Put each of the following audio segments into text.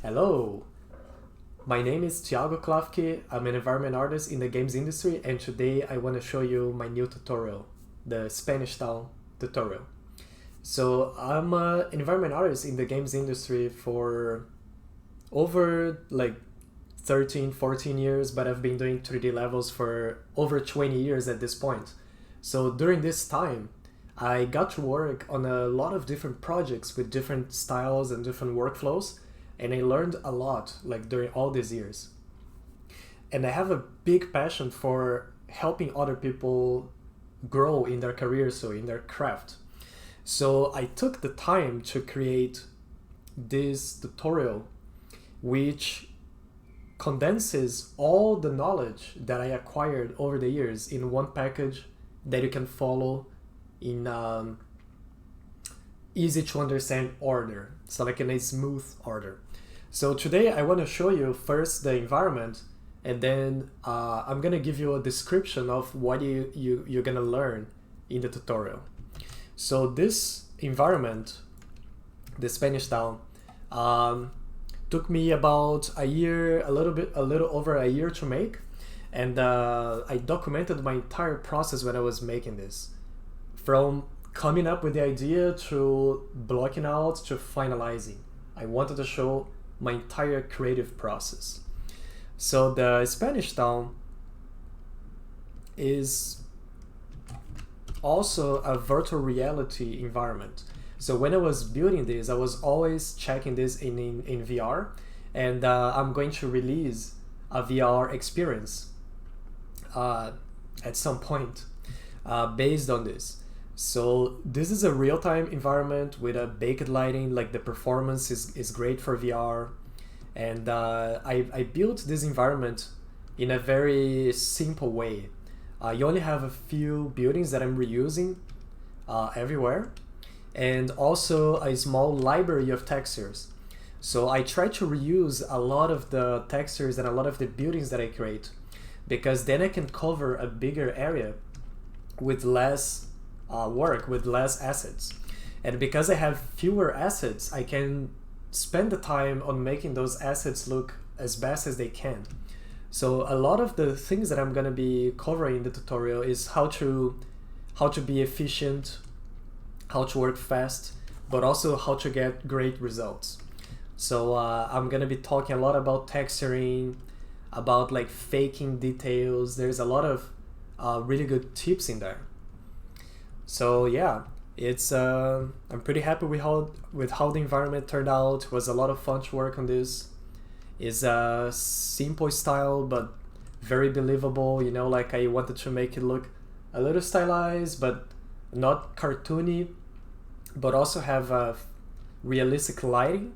Hello, my name is thiagoklafke. I'm an environment artist in the games industry, and today I want to show you my new tutorial, the Spanish style tutorial. So I'm an environment artist in the games industry for over 13, 14 years, but I've been doing 3D levels for over 20 years at this point. So during this time, I got to work on a lot of different projects with different styles and different workflows, and I learned a lot during all these years. And I have a big passion for helping other people grow in their career, so in their craft. So I took the time to create this tutorial which condenses all the knowledge that I acquired over the years in one package that you can follow in easy to understand order, so like in a smooth order. So today I want to show you first the environment, and then I'm gonna give you a description of what you're gonna learn in the tutorial. So this environment, the Spanish style, took me about a year, a little over a year to make, and I documented my entire process when I was making this, from coming up with the idea to blocking out to finalizing. I wanted to show my entire creative process. So the Spanish style is also a virtual reality environment. So when I was building this, I was always checking this in VR, and I'm going to release a VR experience at some point based on this. So this is a real-time environment with a baked lighting, like the performance is great for VR. And I built this environment in a very simple way. You only have a few buildings that I'm reusing everywhere, and also a small library of textures. So I try to reuse a lot of the textures and a lot of the buildings that I create, because then I can cover a bigger area with less work, with less assets. And because I have fewer assets, I can spend the time on making those assets look as best as they can. So a lot of the things that I'm going to be covering in the tutorial is how to be efficient, how to work fast, but also how to get great results. So I'm going to be talking a lot about texturing, about faking details. There's a lot of really good tips in there. So yeah, it's I'm pretty happy with how the environment turned out. It was a lot of fun to work on this. It's a simple style but very believable. I wanted to make it look a little stylized but not cartoony, but also have realistic lighting.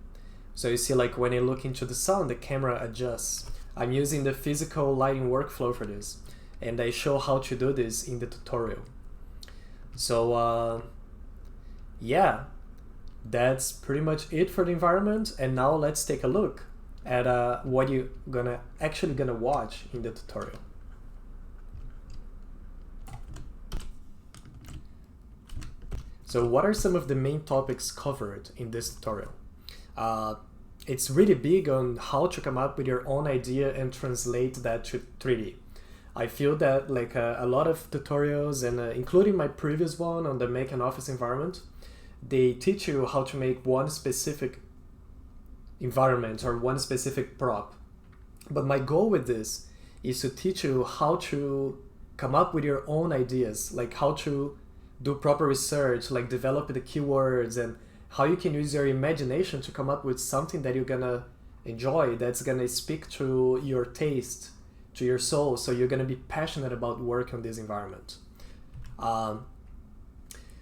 So you see, when I look into the sun, the camera adjusts. I'm using the physical lighting workflow for this, and I show how to do this in the tutorial. So yeah, that's pretty much it for the environment. And now let's take a look at what you're actually gonna watch in the tutorial. So what are some of the main topics covered in this tutorial? It's really big on how to come up with your own idea and translate that to 3D. I feel that a lot of tutorials, and including my previous one on the make an office environment, they teach you how to make one specific environment or one specific prop. But my goal with this is to teach you how to come up with your own ideas, how to do proper research, develop the keywords, and how you can use your imagination to come up with something that you're gonna enjoy, that's gonna speak to your taste, to your soul, so you're gonna be passionate about work on this environment.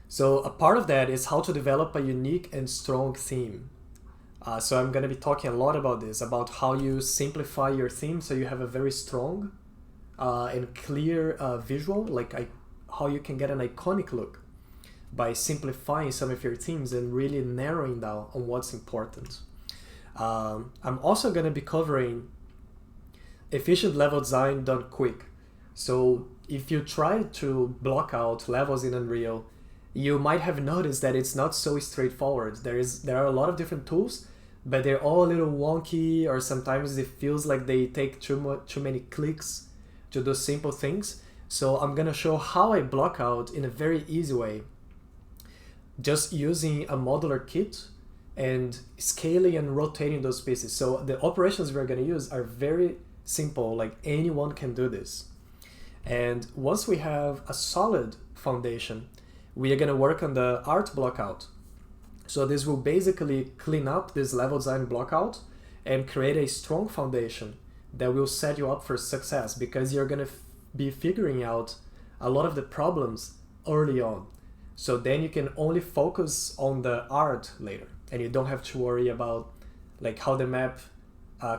So a part of that is how to develop a unique and strong theme. So I'm gonna be talking a lot about this, about how you simplify your theme so you have a very strong and clear visual, how you can get an iconic look by simplifying some of your themes and really narrowing down on what's important. I'm also gonna be covering efficient level design done quick. So if you try to block out levels in Unreal, you might have noticed that it's not so straightforward. There are a lot of different tools, but they're all a little wonky, or sometimes it feels like they take too many clicks to do simple things. So I'm gonna show how I block out in a very easy way, just using a modular kit and scaling and rotating those pieces. So the operations we're gonna use are very simple, like anyone can do this. And once we have a solid foundation, we are gonna work on the art blockout. So this will basically clean up this level design blockout and create a strong foundation that will set you up for success, because you're gonna be figuring out a lot of the problems early on. So then you can only focus on the art later, and you don't have to worry about like how the map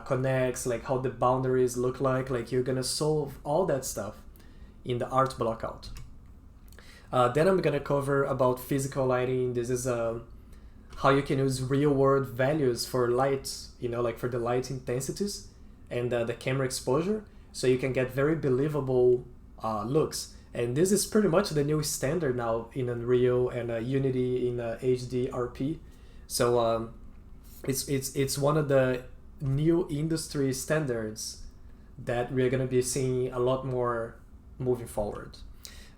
connects, like how the boundaries look like you're gonna solve all that stuff in the art blockout. Then I'm gonna cover about physical lighting. This is how you can use real world values for light, like for the light intensities and the camera exposure, so you can get very believable looks. And this is pretty much the new standard now in Unreal and Unity in HDRP. So it's one of the new industry standards that we're gonna be seeing a lot more moving forward.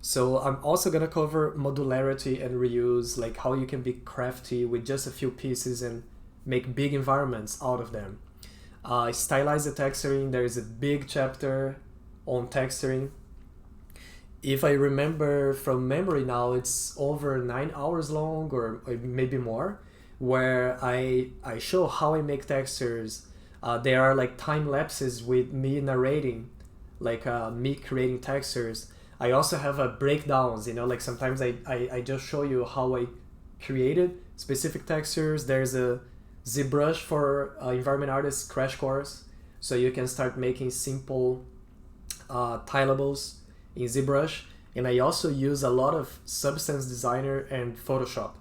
So I'm also gonna cover modularity and reuse, like how you can be crafty with just a few pieces and make big environments out of them. Stylized texturing, there is a big chapter on texturing. If I remember from memory now, it's over 9 hours long, or maybe more, where I show how I make textures. There are like time lapses with me narrating, like me creating textures. I also have breakdowns, like sometimes I just show you how I created specific textures. There's a ZBrush for environmentartist crash course, so you can start making simple tileables in ZBrush. And I also use a lot of Substance Designer and Photoshop.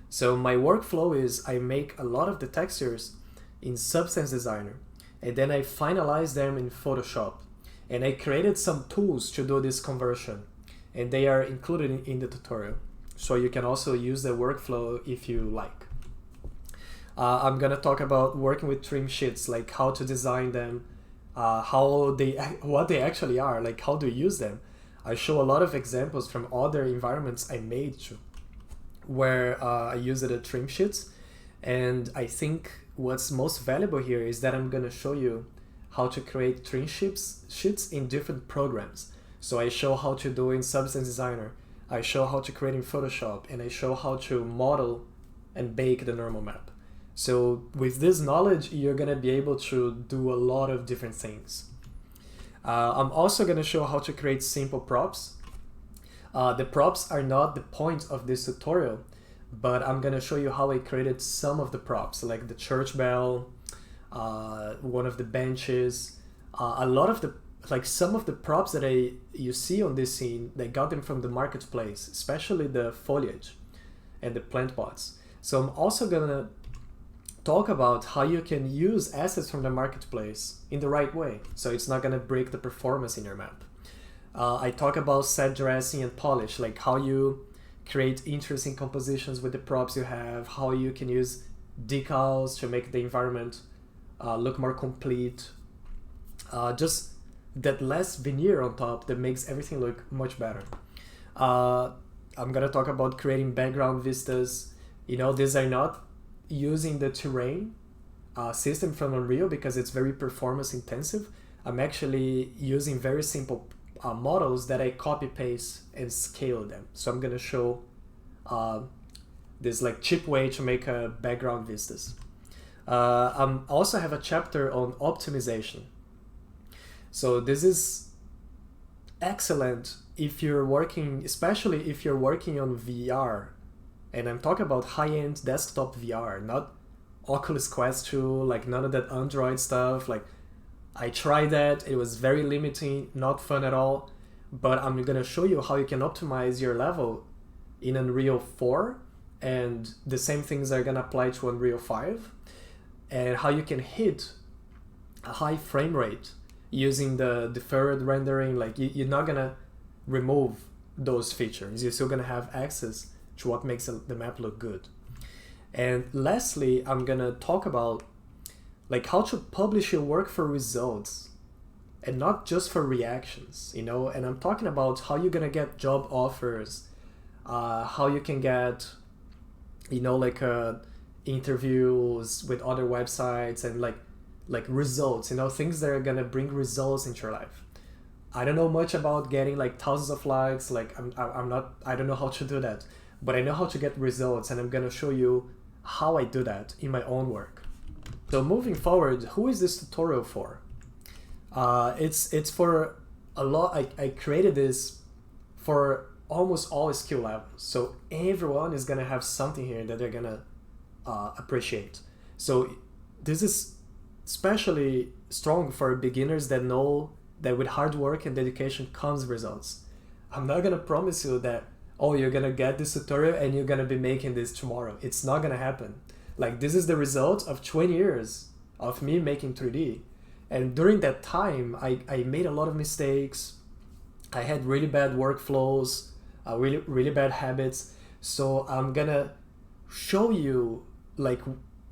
So my workflow is I make a lot of the textures in Substance Designer, and then I finalize them in Photoshop. And I created some tools to do this conversion, and they are included in the tutorial. So you can also use the workflow if you like. I'm gonna talk about working with trim sheets, like how to design them, what they actually are, like how to use them. I show a lot of examples from other environments I made where I used the trim sheets. And I think what's most valuable here is that I'm gonna show you how to create trim sheets in different programs. So I show how to do in Substance Designer, I show how to create in Photoshop, and I show how to model and bake the normal map. So with this knowledge, you're gonna be able to do a lot of different things. I'm also gonna show how to create simple props. The props are not the point of this tutorial, but I'm gonna show you how I created some of the props, like the church bell, one of the benches, a lot of some of the props that you see on this scene, they got them from the marketplace, especially the foliage and the plant pots. So I'm also gonna talk about how you can use assets from the marketplace in the right way, so it's not gonna break the performance in your map. I talk about set dressing and polish, like how you create interesting compositions with the props you have, how you can use decals to make the environment look more complete. Just that less veneer on top that makes everything look much better. I'm gonna talk about creating background vistas. These are not using the terrain system from Unreal because it's very performance intensive. I'm actually using very simple models that I copy paste and scale them. So I'm gonna show this like cheap way to make background vistas. I also have a chapter on optimization. So this is excellent if you're working, especially if you're working on VR. And I'm talking about high-end desktop VR, not Oculus Quest 2, like none of that Android stuff. Like I tried that, it was very limiting, not fun at all. But I'm gonna show you how you can optimize your level in Unreal 4, and the same things are gonna apply to Unreal 5, and how you can hit a high frame rate using the deferred rendering. Like you're not gonna remove those features, you're still gonna have access to what makes the map look good. And lastly, I'm gonna talk about like how to publish your work for results and not just for reactions, you know. And I'm talking about how you're gonna get job offers, how you can get, you know, like interviews with other websites, and like results, you know, things that are gonna bring results into your life. I don't know much about getting like thousands of likes, like I don't know how to do that, but I know how to get results, and I'm gonna show you how I do that in my own work. So moving forward, who is this tutorial for? It's for a lot. I created this for almost all skill levels, so everyone is gonna have something here that they're gonna appreciate. So this is especially strong for beginners that know that with hard work and dedication comes results. I'm not gonna promise you that, oh, you're gonna get this tutorial and you're gonna be making this tomorrow. It's not gonna happen. Like, this is the result of 20 years of me making 3D. And during that time, I made a lot of mistakes. I had really bad workflows, really bad habits. So I'm gonna show you like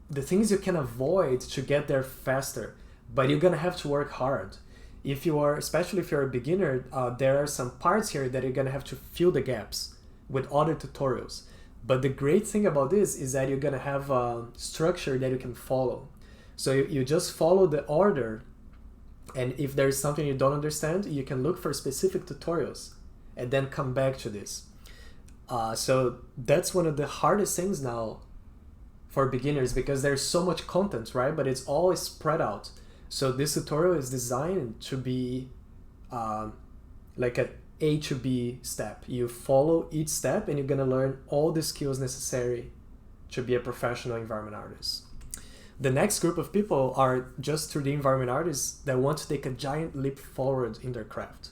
the things you can avoid to get there faster, but you're gonna have to work hard. If you are, especially if you're a beginner, there are some parts here that you're gonna have to fill the gaps with other tutorials. But the great thing about this is that you're gonna have a structure that you can follow. So you just follow the order, and if there's something you don't understand, you can look for specific tutorials and then come back to this. So that's one of the hardest things now for beginners, because there's so much content, right? But it's all spread out. So this tutorial is designed to be like an A to B step. You follow each step and you're gonna learn all the skills necessary to be a professional environment artist. The next group of people are just 3D environment artists that want to take a giant leap forward in their craft.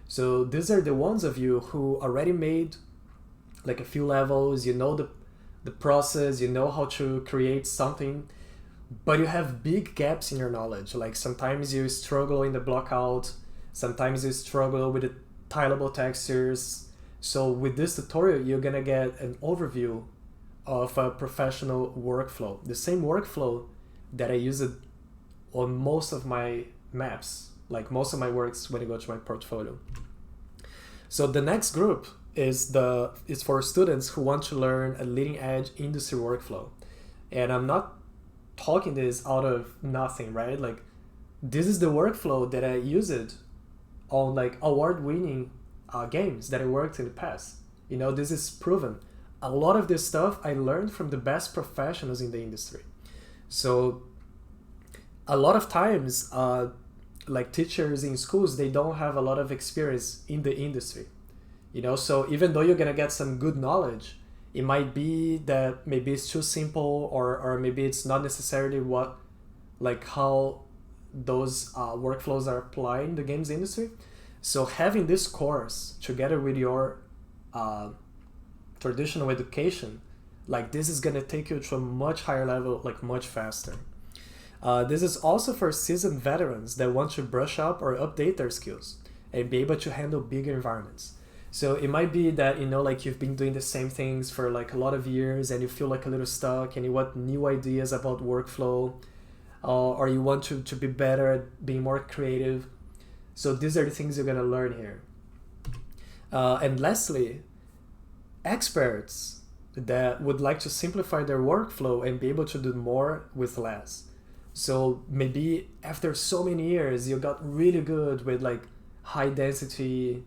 So these are the ones of you who already made like a few levels, you know the process, you know how to create something, but you have big gaps in your knowledge. Like sometimes you struggle in the blockout, sometimes you struggle with the tileable textures. So with this tutorial, you're gonna get an overview of a professional workflow, the same workflow that I use it on most of my maps, like most of my works when I go to my portfolio. So the next group is for students who want to learn a leading edge industry workflow. And I'm not talking this out of nothing, right? Like, this is the workflow that I use it on like award-winning games that I worked in the past. You know, this is proven. A lot of this stuff I learned from the best professionals in the industry. So a lot of times, like teachers in schools, they don't have a lot of experience in the industry. You know, so even though you're gonna get some good knowledge, it might be that maybe it's too simple, or maybe it's not necessarily how those workflows are applied in the games industry. So having this course together with your traditional education, like this is gonna take you to a much higher level, like much faster. This is also for seasoned veterans that want to brush up or update their skills and be able to handle bigger environments. So it might be that, you know, like you've been doing the same things for like a lot of years and you feel like a little stuck and you want new ideas about workflow, or you want to be better at being more creative. So these are the things you're gonna learn here. And lastly, experts that would like to simplify their workflow and be able to do more with less. So maybe after so many years, you got really good with like high density,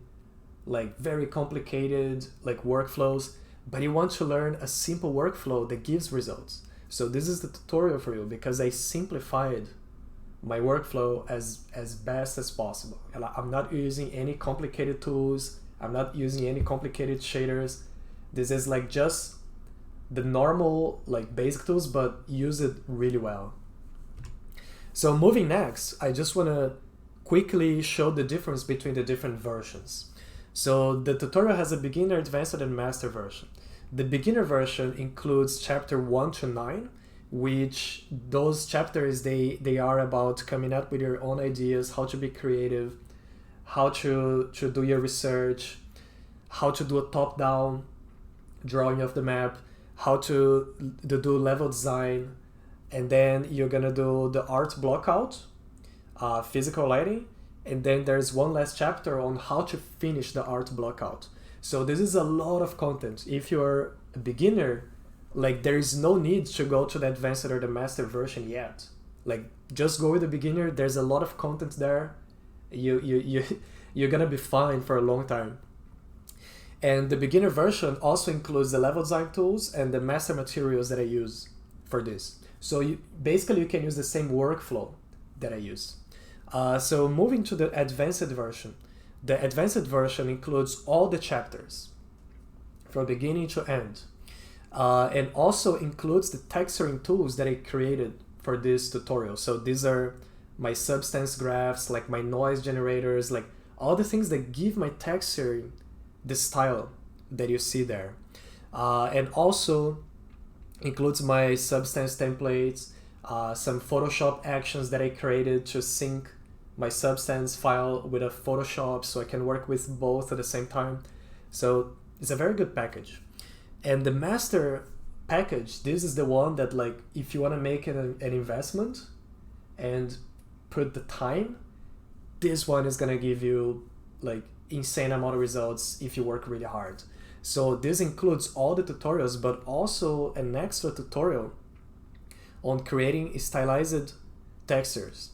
like very complicated like workflows, but you want to learn a simple workflow that gives results. So this is the tutorial for you, because I simplified my workflow as best as possible. I'm not using any complicated tools. I'm not using any complicated shaders. This is like just the normal like basic tools, but use it really well. So moving next, I just want to quickly show the difference between the different versions. So the tutorial has a beginner, advanced, and master version. The beginner version includes chapter 1 to 9, which those chapters, they are about coming up with your own ideas, how to be creative, how to do your research, how to do a top-down drawing of the map, how to do level design, and then you're gonna do the art blockout, physical lighting, and then there's one last chapter on how to finish the art blockout. So this is a lot of content. If you're a beginner, like there is no need to go to the advanced or the master version yet. Like just go with the beginner. There's a lot of content there. You're gonna be fine for a long time. And the beginner version also includes the level design tools and the master materials that I use for this. So basically you can use the same workflow that I use. So moving to the advanced version. The advanced version includes all the chapters from beginning to end. And also includes the texturing tools that I created for this tutorial. So these are my substance graphs, like my noise generators, like all the things that give my texturing the style that you see there. And also includes my substance templates, some Photoshop actions that I created to sync my substance file with a Photoshop so I can work with both at the same time. So it's a very good package. And the master package, this is the one that, like, if you want to make an investment and put the time, this one is gonna give you like insane amount of results if you work really hard. So this includes all the tutorials, but also an extra tutorial on creating stylized textures.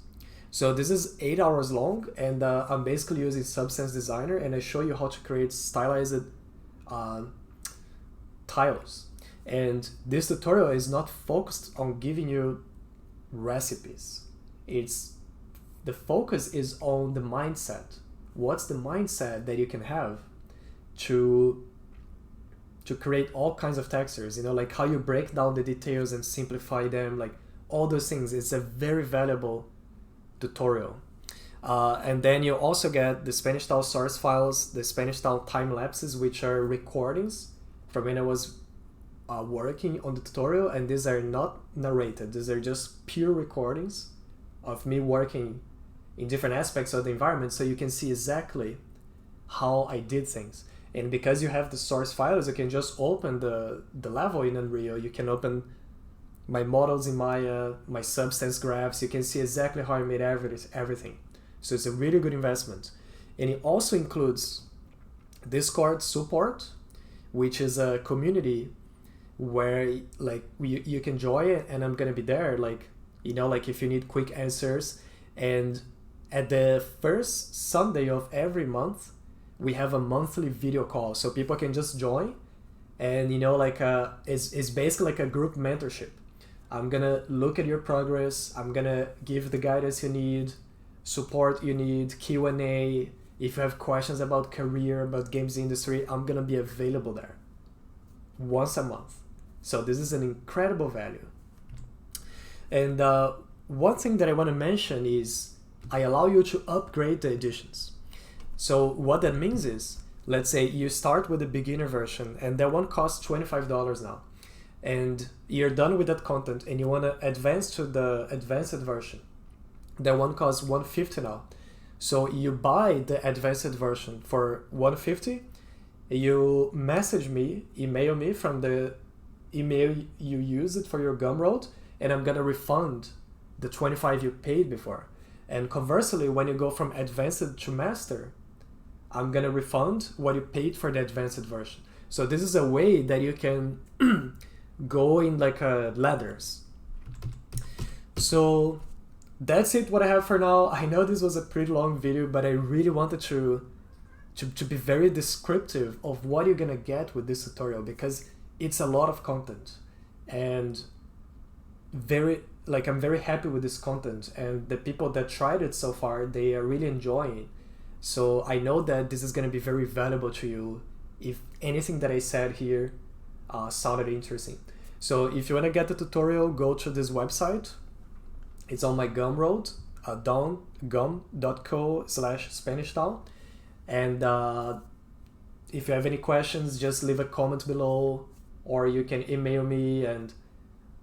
So this is 8 hours long, and I'm basically using Substance Designer, and I show you how to create stylized tiles. And this tutorial is not focused on giving you recipes. The focus is on the mindset. What's the mindset that you can have to create all kinds of textures, you know, like how you break down the details and simplify them, like all those things. It's a very valuable tutorial. And then you also get the Spanish style source files, the Spanish style time lapses, which are recordings from when I was working on the tutorial, and these are not narrated. These are just pure recordings of me working in different aspects of the environment, so you can see exactly how I did things. And because you have the source files, you can just open the level in Unreal. You can open my models in Maya, my substance graphs. You can see exactly how I made everything. So it's a really good investment. And it also includes Discord support, which is a community where like you can join, and I'm gonna be there, like, you know, like if you need quick answers. And at the first Sunday of every month, we have a monthly video call, so people can just join, and you know, like it's basically like a group mentorship. I'm gonna look at your progress. I'm gonna give the guidance you need, support you need, Q&A. If you have questions about career, about games industry, I'm gonna be available there once a month. So this is an incredible value. And one thing that I want to mention is I allow you to upgrade the editions. So what that means is, let's say you start with the beginner version, and that one costs $25 now, and you're done with that content and you want to advance to the advanced version. That one costs $150 now. So you buy the advanced version for $150. You message me, email me from the email you used for your Gumroad, and I'm gonna refund the $25 you paid before. And conversely, when you go from advanced to master, I'm gonna refund what you paid for the advanced version. So this is a way that you can go in like ladders. So that's it, what I have for now. I know this was a pretty long video, but I really wanted to be very descriptive of what you're gonna get with this tutorial, because it's a lot of content, and I'm very happy with this content, and the people that tried it so far, they are really enjoying it. So I know that this is gonna be very valuable to you if anything that I said here sounded interesting. So if you wanna get the tutorial, go to this website. It's on my Gumroad, gum.co/SpanishTown. And if you have any questions, just leave a comment below, or you can email me. And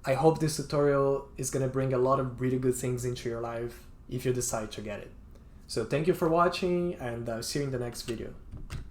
I hope this tutorial is going to bring a lot of really good things into your life if you decide to get it. So thank you for watching, and see you in the next video.